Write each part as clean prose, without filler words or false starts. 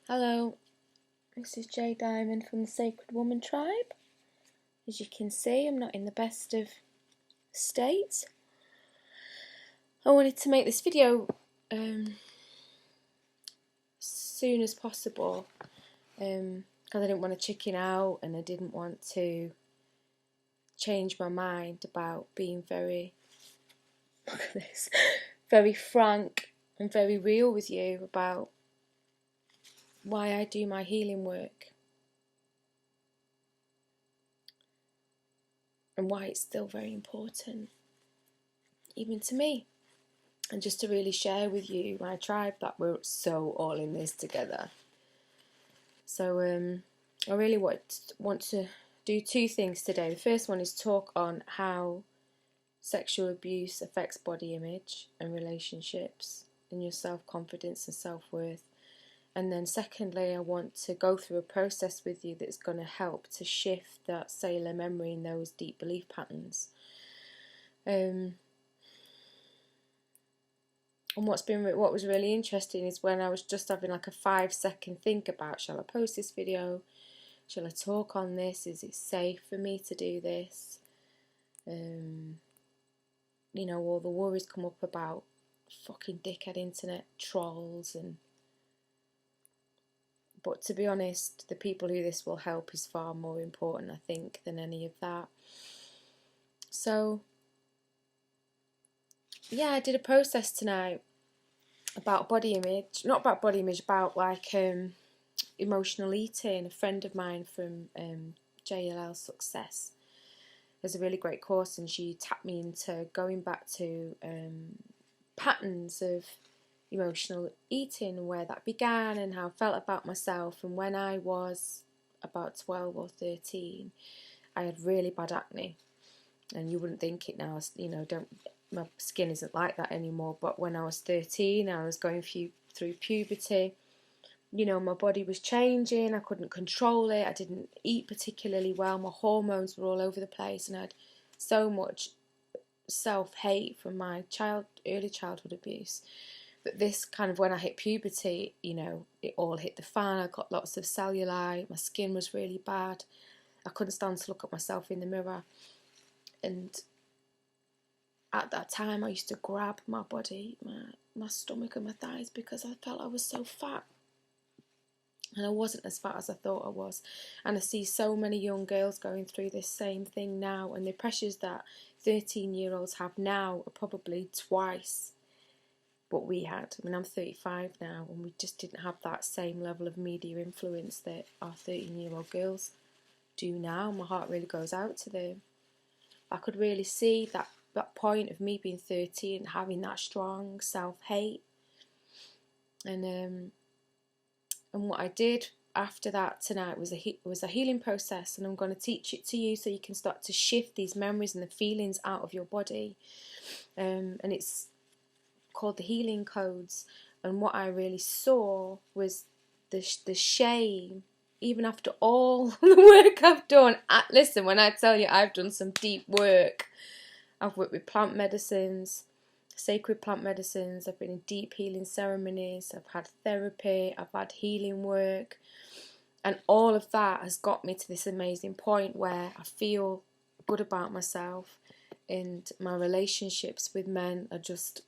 Hello, this is Jay Diamond from the Sacred Woman Tribe. As you can see, I'm not in the best of states. I wanted to make this video as soon as possible because I didn't want to chicken out and I didn't want to change my mind about being very, look at this, very frank and very real with you about why I do my healing work and why it's still very important, even to me. And just to really share with you, my tribe, that we're so all in this together. So I really want to do two things today. The first one is talk on how sexual abuse affects body image and relationships and your self-confidence and self-worth. And then secondly, I want to go through a process with you that's going to help to shift that cellular memory and those deep belief patterns. And what was really interesting is when I was just having like a 5-second think about, shall I post this video? Shall I talk on this? Is it safe for me to do this? You know, all the worries come up about fucking dickhead internet trolls but to be honest, the people who this will help is far more important, I think, than any of that. So yeah, I did a process tonight about body image, not about body image, about like emotional eating. A friend of mine from JLL Success has a really great course, and she tapped me into going back to patterns of emotional eating, where that began and how I felt about myself. And when I was about 12 or 13, I had really bad acne, and you wouldn't think it now, you know, my skin isn't like that anymore, but when I was 13, I was going through puberty. You know, my body was changing, I couldn't control it, I didn't eat particularly well, my hormones were all over the place, and I had so much self-hate from my early childhood abuse. But this kind of, when I hit puberty, you know, it all hit the fan. I got lots of cellulite, my skin was really bad, I couldn't stand to look at myself in the mirror. And at that time I used to grab my body, my stomach and my thighs, because I felt I was so fat. And I wasn't as fat as I thought I was. And I see so many young girls going through this same thing now, and the pressures that 13-year-olds have now are probably twice what we had. I mean, I'm 35 now, and we just didn't have that same level of media influence that our 13-year-old girls do now. My heart really goes out to them. I could really see that point of me being 13, having that strong self-hate. And what I did after that tonight was a healing process, and I'm going to teach it to you so you can start to shift these memories and the feelings out of your body. And it's called the healing codes. And what I really saw was the shame, even after all the work I've done. Listen, when I tell you I've done some deep work, I've worked with plant medicines, sacred plant medicines, I've been in deep healing ceremonies, I've had therapy, I've had healing work, and all of that has got me to this amazing point where I feel good about myself, and my relationships with men are just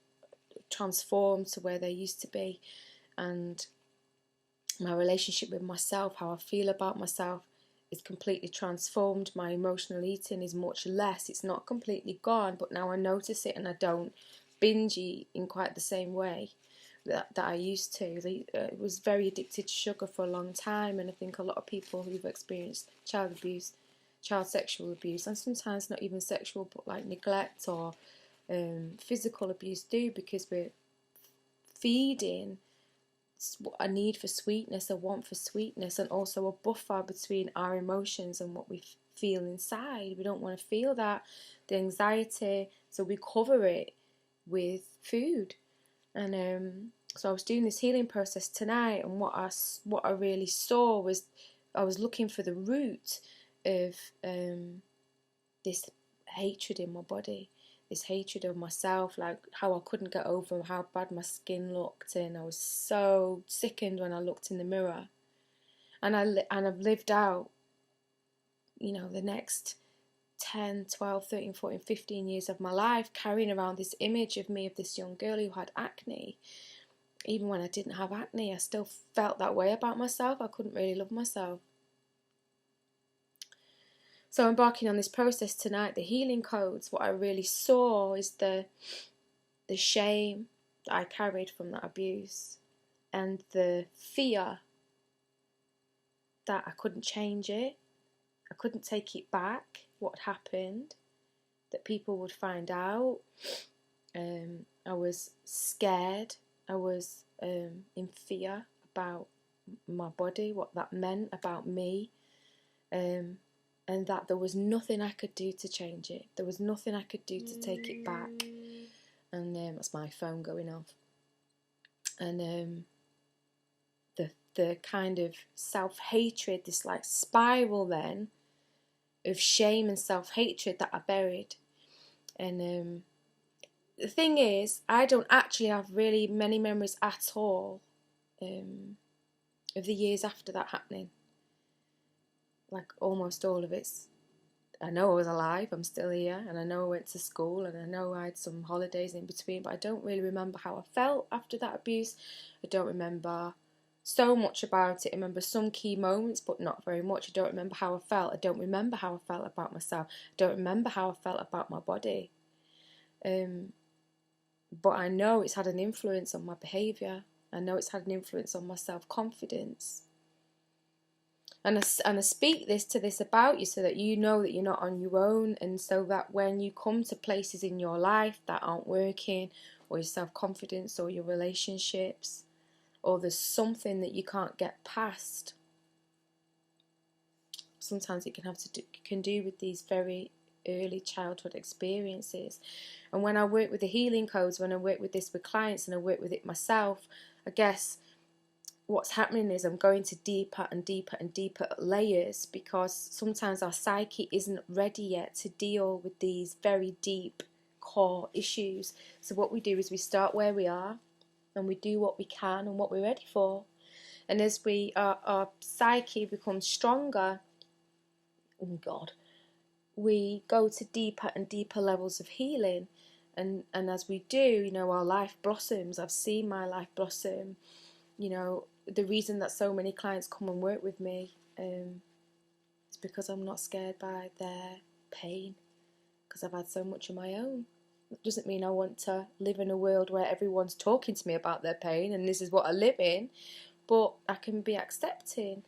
transformed to where they used to be, and my relationship with myself, how I feel about myself, is completely transformed. My emotional eating is much less. It's not completely gone, but now I notice it and I don't binge eat in quite the same way that I used to. I was very addicted to sugar for a long time, and I think a lot of people who've experienced child abuse, child sexual abuse, and sometimes not even sexual, but like neglect or physical abuse do, because we're feeding a need for sweetness, a want for sweetness, and also a buffer between our emotions and what we feel inside. We don't want to feel that, the anxiety, so we cover it with food. And so I was doing this healing process tonight, and what I really saw was I was looking for the root of this hatred in my body, this hatred of myself, like how I couldn't get over how bad my skin looked, and I was so sickened when I looked in the mirror. And I've lived out, you know, the next 10, 12, 13, 14, 15 years of my life carrying around this image of me, of this young girl who had acne. Even when I didn't have acne, I still felt that way about myself. I couldn't really love myself. So embarking on this process tonight, the healing codes, what I really saw is the shame that I carried from that abuse, and the fear that I couldn't change it, I couldn't take it back, what happened, that people would find out. I was scared, I was in fear about my body, what that meant about me, and that there was nothing I could do to change it. There was nothing I could do to take it back. And that's my phone going off. And the kind of self-hatred, this like spiral then of shame and self-hatred that I buried. And the thing is, I don't actually have really many memories at all of the years after that happening. Like almost all of it's, I know I was alive, I'm still here, and I know I went to school, and I know I had some holidays in between, but I don't really remember how I felt after that abuse. I don't remember so much about it. I remember some key moments, but not very much. I don't remember how I felt. I don't remember how I felt about myself. I don't remember how I felt about my body. But I know it's had an influence on my behaviour. I know it's had an influence on my self-confidence. And I speak this about you so that you know that you're not on your own, and so that when you come to places in your life that aren't working, or your self-confidence, or your relationships, or there's something that you can't get past, sometimes it can do with these very early childhood experiences. And when I work with the healing codes, when I work with this with clients, and I work with it myself, I guess what's happening is I'm going to deeper and deeper and deeper layers, because sometimes our psyche isn't ready yet to deal with these very deep core issues. So what we do is we start where we are, and we do what we can and what we're ready for. And as our psyche becomes stronger, oh God, we go to deeper and deeper levels of healing. And as we do, you know, our life blossoms. I've seen my life blossom. You know, the reason that so many clients come and work with me is because I'm not scared by their pain, because I've had so much of my own. It doesn't mean I want to live in a world where everyone's talking to me about their pain and this is what I live in, but I can be accepting,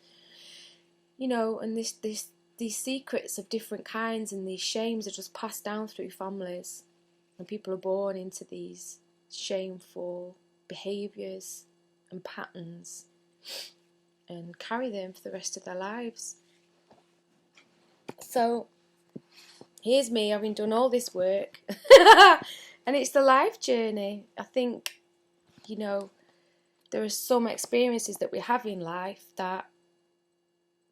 you know. And these secrets of different kinds and these shames are just passed down through families, and people are born into these shameful behaviours and patterns and carry them for the rest of their lives. So here's me having done all this work and it's the life journey. I think, you know, there are some experiences that we have in life that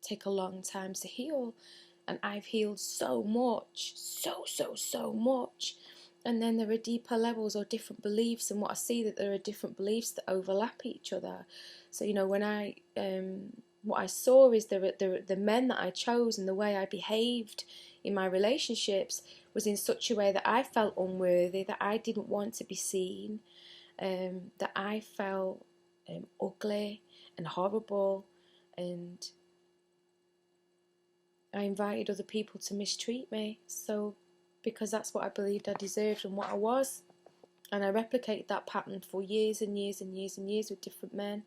take a long time to heal, and I've healed so much, so much. And then there are deeper levels or different beliefs, and what I see that there are different beliefs that overlap each other. So, you know, when what I saw is the men that I chose and the way I behaved in my relationships was in such a way that I felt unworthy, that I didn't want to be seen, that I felt ugly and horrible, and I invited other people to mistreat me. So, because that's what I believed I deserved and what I was. And I replicated that pattern for years and years and years and years with different men.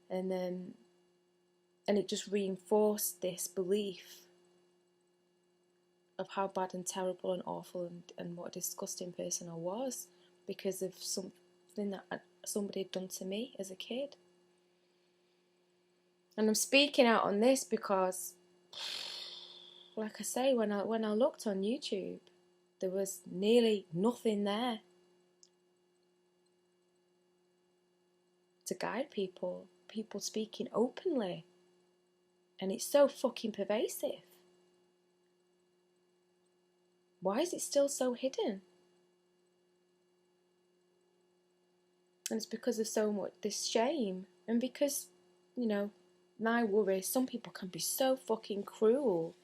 And it just reinforced this belief of how bad and terrible and awful and what a disgusting person I was, because of something that somebody had done to me as a kid. And I'm speaking out on this because, like I say, when I looked on YouTube, there was nearly nothing there to guide people speaking openly. And it's so fucking pervasive. Why is it still so hidden? And it's because of so much this shame. And because, you know, my worry, some people can be so fucking cruel.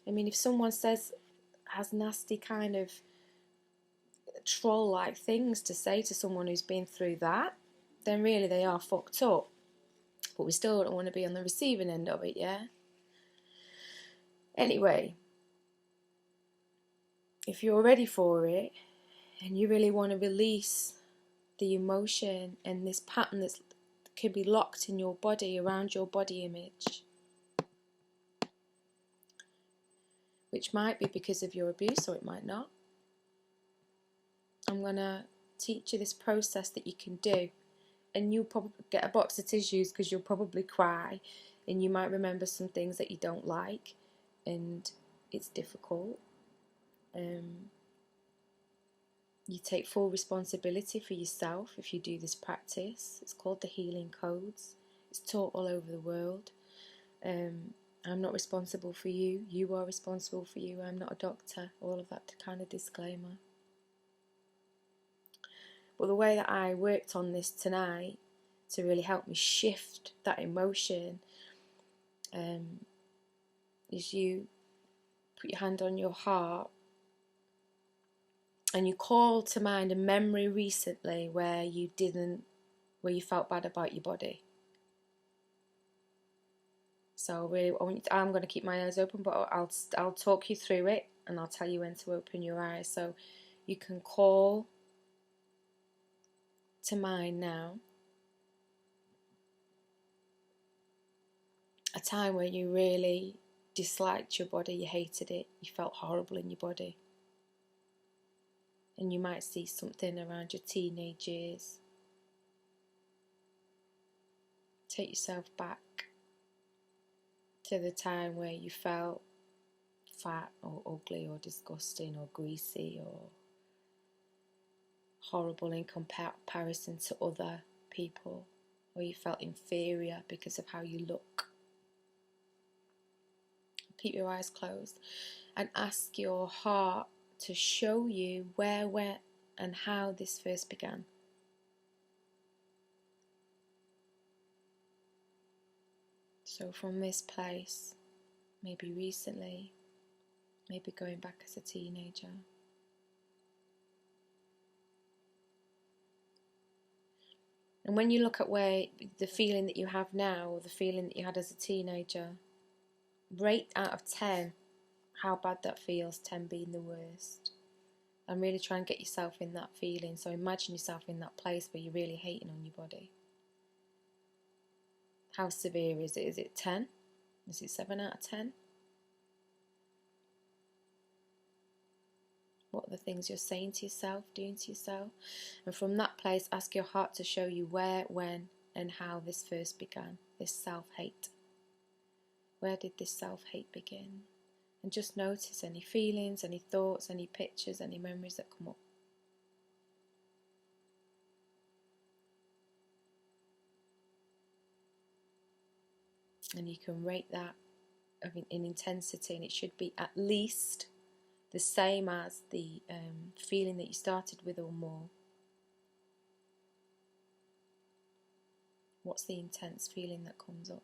I mean, if someone has nasty kind of troll-like things to say to someone who's been through that, then really they are fucked up. But we still don't want to be on the receiving end of it, yeah? Anyway, if you're ready for it and you really want to release the emotion and this pattern that can be locked in your body, around your body image, which might be because of your abuse or it might not, I'm going to teach you this process that you can do. And you'll probably get a box of tissues because you'll probably cry and you might remember some things that you don't like and it's difficult. You take full responsibility for yourself if you do this practice. It's called the Healing Codes. It's taught all over the world. I'm not responsible for you. You are responsible for you. I'm not a doctor. All of that kind of disclaimer. But the way that I worked on this tonight to really help me shift that emotion is you put your hand on your heart and you call to mind a memory recently where you felt bad about your body. So really, I'm going to keep my eyes open, but I'll talk you through it and I'll tell you when to open your eyes. So you can call to mind now a time where you really disliked your body, you hated it, you felt horrible in your body. And you might see something around your teenage years. Take yourself back to the time where you felt fat or ugly or disgusting or greasy or horrible in comparison to other people, or you felt inferior because of how you look. Keep your eyes closed and ask your heart to show you where, and how this first began. So from this place, maybe recently, maybe going back as a teenager. And when you look at where the feeling that you have now or the feeling that you had as a teenager, rate out of 10 how bad that feels, 10 being the worst. And really try and get yourself in that feeling. So imagine yourself in that place where you're really hating on your body. How severe is it? Is it 10? Is it 7 out of 10? What are the things you're saying to yourself, doing to yourself? And from that place, ask your heart to show you where, when, and how this first began, this self-hate. Where did this self-hate begin? And just notice any feelings, any thoughts, any pictures, any memories that come up. And you can rate that in intensity, and it should be at least the same as the feeling that you started with or more. What's the intense feeling that comes up?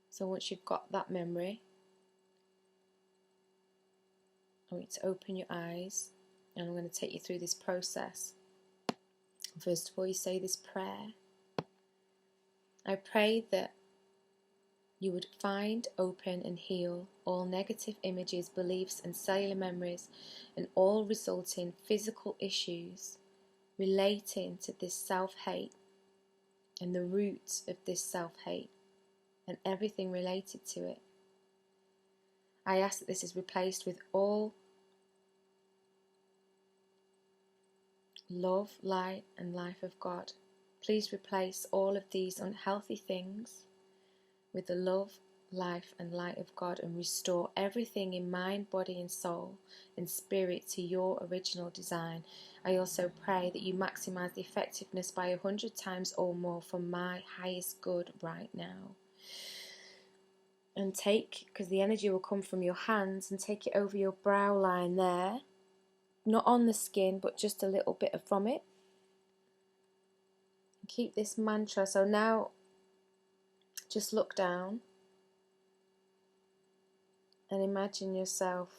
So once you've got that memory, I want you to open your eyes and I'm going to take you through this process. First of all, you say this prayer. I pray that you would find, open and heal all negative images, beliefs and cellular memories and all resulting physical issues relating to this self-hate and the roots of this self-hate and everything related to it. I ask that this is replaced with all love, light and life of God. Please replace all of these unhealthy things with the love, life and light of God and restore everything in mind, body and soul and spirit to your original design. I also pray that you maximize the effectiveness by 100 times or more for my highest good right now. And take, because the energy will come from your hands, and take it over your brow line there. Not on the skin, but just a little bit from it. keep this mantra. So now just look down and imagine yourself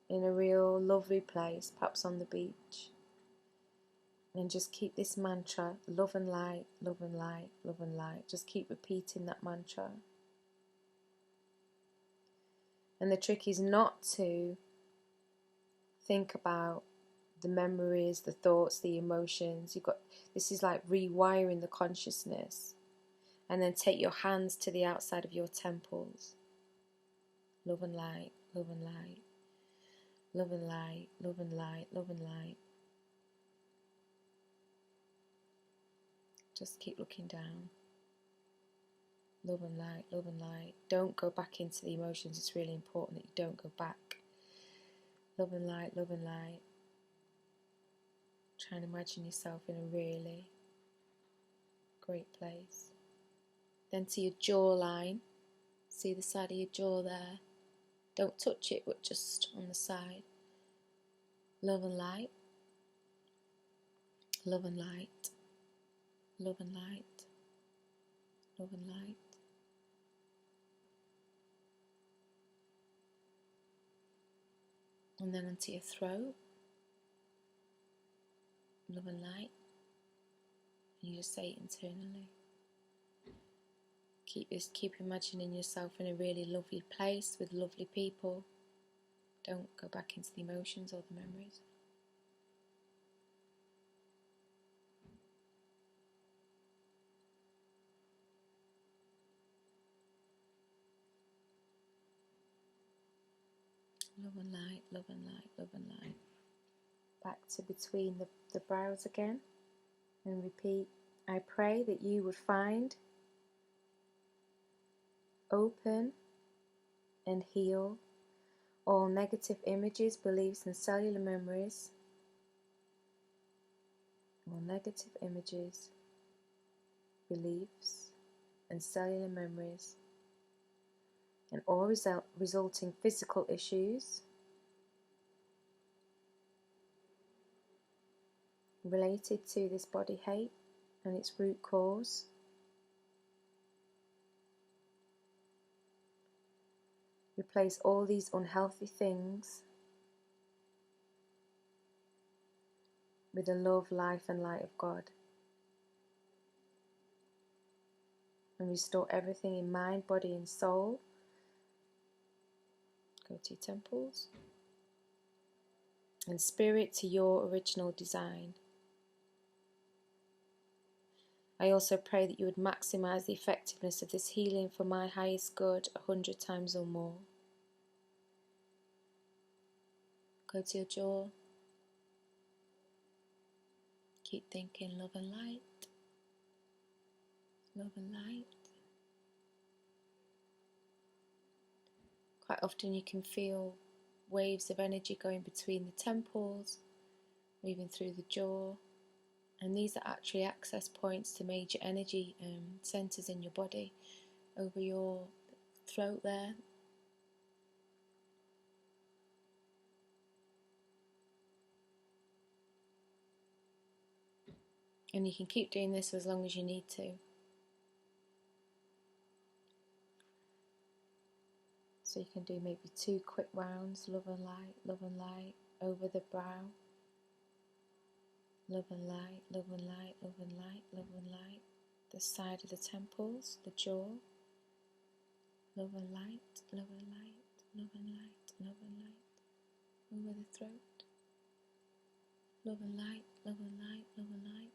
in a real lovely place, perhaps on the beach. And just keep this mantra, love and light, love and light, love and light. Just keep repeating that mantra. And the trick is not to think about the memories, the thoughts, the emotions. This is like rewiring the consciousness. And then take your hands to the outside of your temples. Love and light, love and light, love and light, love and light, love and light. Just keep looking down. Love and light, love and light. Don't go back into the emotions. It's really important that you don't go back. Love and light, love and light. Try and imagine yourself in a really great place. Then to your jawline. See the side of your jaw there. Don't touch it, but just on the side. Love and light. Love and light. Love and light. Love and light. And then onto your throat. Love and light. And you just say it internally. Keep imagining yourself in a really lovely place with lovely people. Don't go back into the emotions or the memories. Love and light, love and light, love and light. Back to between the brows again. And repeat. I pray that you would find, open and heal all negative images, beliefs and cellular memories. All negative images, beliefs and cellular memories, and all resulting physical issues related to this body hate and its root cause. Replace all these unhealthy things with the love, life and light of God. And restore everything in mind, body and soul. Go to your temples. And spirit to your original design. I also pray that you would maximize the effectiveness of this healing for my highest good 100 times or more. Go to your jaw. Keep thinking love and light. Love and light. Quite often you can feel waves of energy going between the temples, moving through the jaw. And these are actually access points to major energy centers in your body. Over your throat there. And you can keep doing this as long as you need to. So you can do maybe 2 quick rounds, love and light, over the brow. Love and light, love and light, love and light, love and light. The side of the temples, the jaw. Love and light, love and light, love and light, love and light. Over the throat. Love and light, love and light, love and light.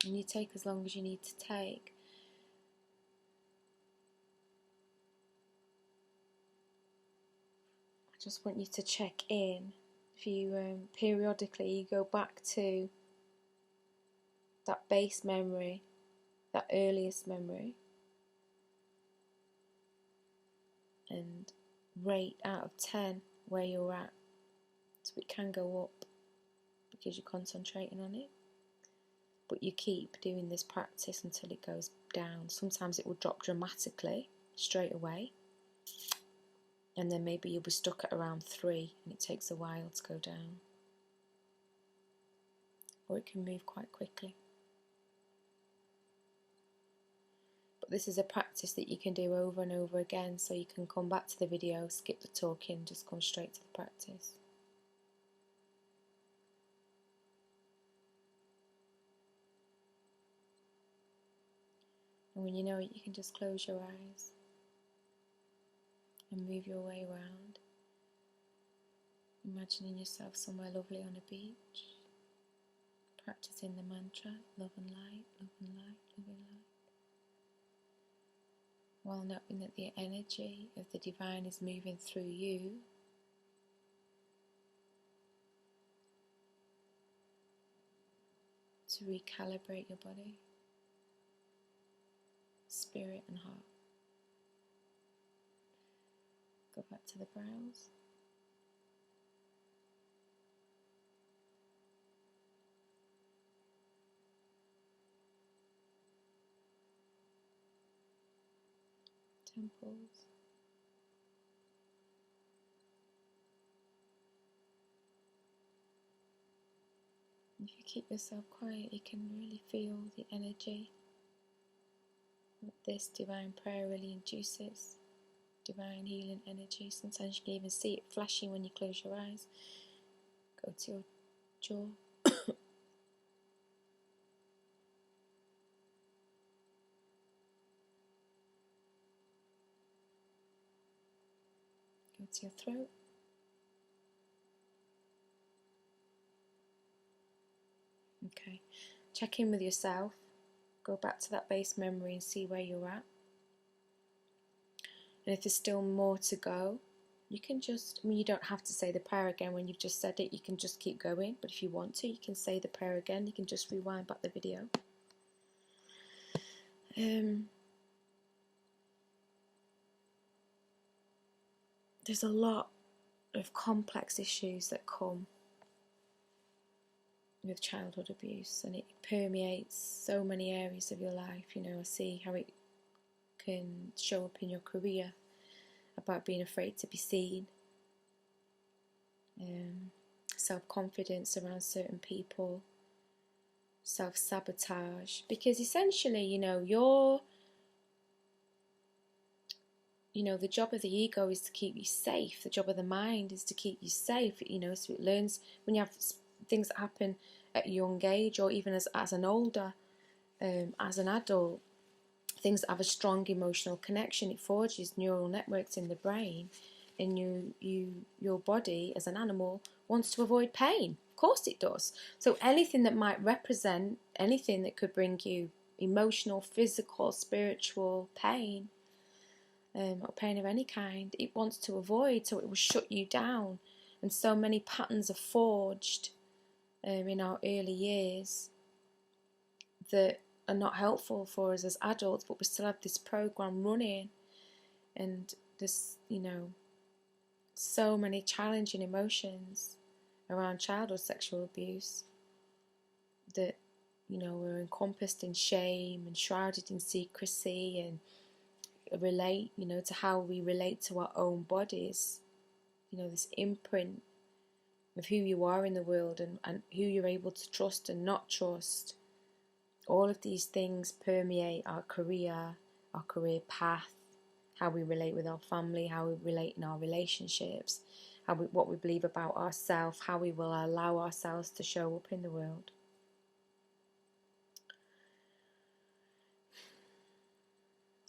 And you take as long as you need to take. I just want you to check in. If you periodically you go back to that base memory, that earliest memory, and rate out of 10 where you're at. So it can go up because you're concentrating on it. But you keep doing this practice until it goes down. Sometimes it will drop dramatically straight away. and then maybe you'll be stuck at around 3 and it takes a while to go down. Or it can move quite quickly. But this is a practice that you can do over and over again, so you can come back to the video, skip the talking, just come straight to the practice. And when you know it, you can just close your eyes and move your way around, imagining yourself somewhere lovely on a beach, practicing the mantra, love and light, love and light, love and light, while knowing that the energy of the divine is moving through you to recalibrate your body, spirit and heart. Go back to the brows. Temples. If you keep yourself quiet, you can really feel the energy that this divine prayer really induces. Divine healing energy. Sometimes you can even see it flashing when you close your eyes. Go to your jaw. Go to your throat. Okay. Check in with yourself. Go back to that base memory and see where you're at. And if there's still more to go, you can just, I mean, you don't have to say the prayer again when you've just said it. You can just keep going. But if you want to, you can say the prayer again. You can just rewind back the video. There's a lot of complex issues that come with childhood abuse, and it permeates so many areas of your life. You know, I see how it can show up in your career, about being afraid to be seen, self-confidence around certain people, self-sabotage, because essentially, you know, the job of the ego is to keep you safe. The job of the mind is to keep you safe, you know, so it learns when you have things that happen at a young age, or even as an older, as an adult, things that have a strong emotional connection, it forges neural networks in the brain, and your body as an animal wants to avoid pain. Of course it does. So anything that might represent anything that could bring you emotional, physical, spiritual pain, or pain of any kind, it wants to avoid, so it will shut you down. And so many patterns are forged in our early years that are not helpful for us as adults, but we still have this program running, and there's, you know, so many challenging emotions around childhood sexual abuse that, you know, we're encompassed in shame and shrouded in secrecy, and relate, you know, to how we relate to our own bodies, you know, this imprint of who you are in the world, and who you're able to trust and not trust. All of these things permeate our career path, how we relate with our family, how we relate in our relationships, what we believe about ourselves, how we will allow ourselves to show up in the world.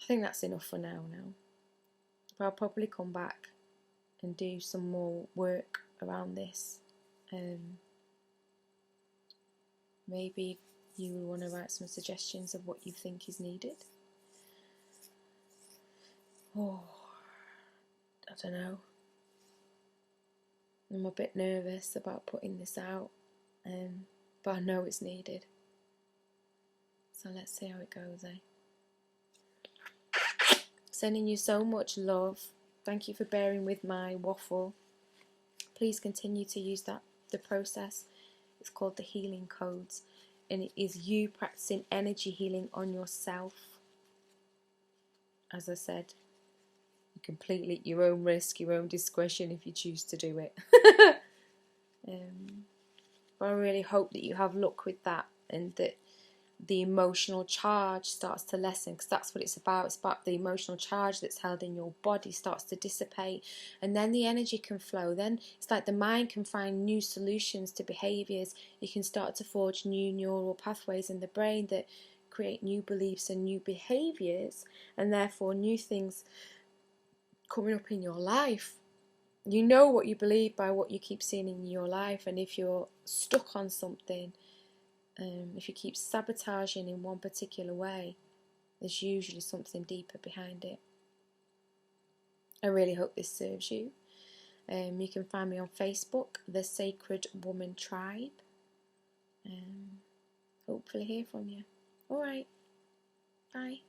I think that's enough for now. But I'll probably come back and do some more work around this. Maybe you will want to write some suggestions of what you think is needed. Oh, I don't know. I'm a bit nervous about putting this out, but I know it's needed. So let's see how it goes, Sending you so much love. Thank you for bearing with my waffle. Please continue to use the process. It's called the healing codes, and it is you practicing energy healing on yourself. As I said, you completely at your own risk, your own discretion if you choose to do it. But I really hope that you have luck with that, and that the emotional charge starts to lessen, because that's what it's about. It's about the emotional charge that's held in your body starts to dissipate, and then the energy can flow. Then it's like the mind can find new solutions to behaviours. You can start to forge new neural pathways in the brain that create new beliefs and new behaviours, and therefore new things coming up in your life. You know what you believe by what you keep seeing in your life, and if you're stuck on something, if you keep sabotaging in one particular way, there's usually something deeper behind it. I really hope this serves you. You can find me on Facebook, The Sacred Woman Tribe. Hopefully hear from you. Alright, bye.